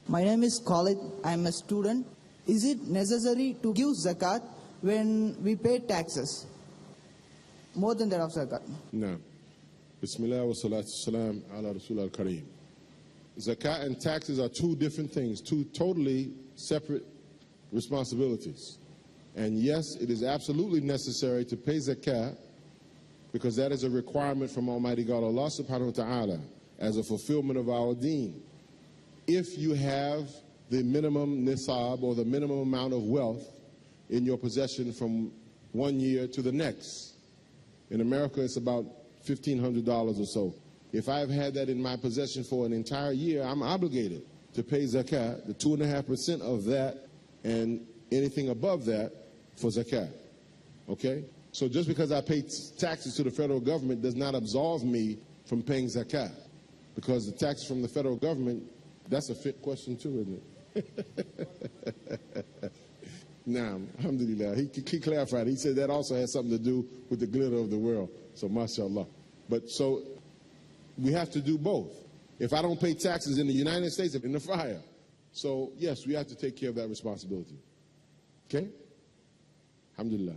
My name is Khalid. I am a student. Is it necessary to give zakat when we pay taxes? More than that of zakat? No. Bismillah wa salatu salam ala Rasul al-Kareem. Zakat and taxes are two different things, two totally separate responsibilities. And yes, it is absolutely necessary to pay zakat because that is a requirement from Almighty God, Allah subhanahu wa ta'ala, as a fulfillment of our deen. If you have the minimum nisab or the minimum amount of wealth in your possession from 1 year to the next. In America, it's about $1,500 or so. If I've had that in my possession for an entire year, I'm obligated to pay zakat, the 2.5% of that, and anything above that for zakat. Okay? So just because I pay taxes to the federal government does not absolve me from paying zakat. Because the taxes from the federal government, that's a fit question too, isn't it? Naam, alhamdulillah. He clarified. He said that also has something to do with the glitter of the world. So, mashallah. But so, we have to do both. If I don't pay taxes in the United States, in the fire. So, yes, we have to take care of that responsibility. Okay? Alhamdulillah.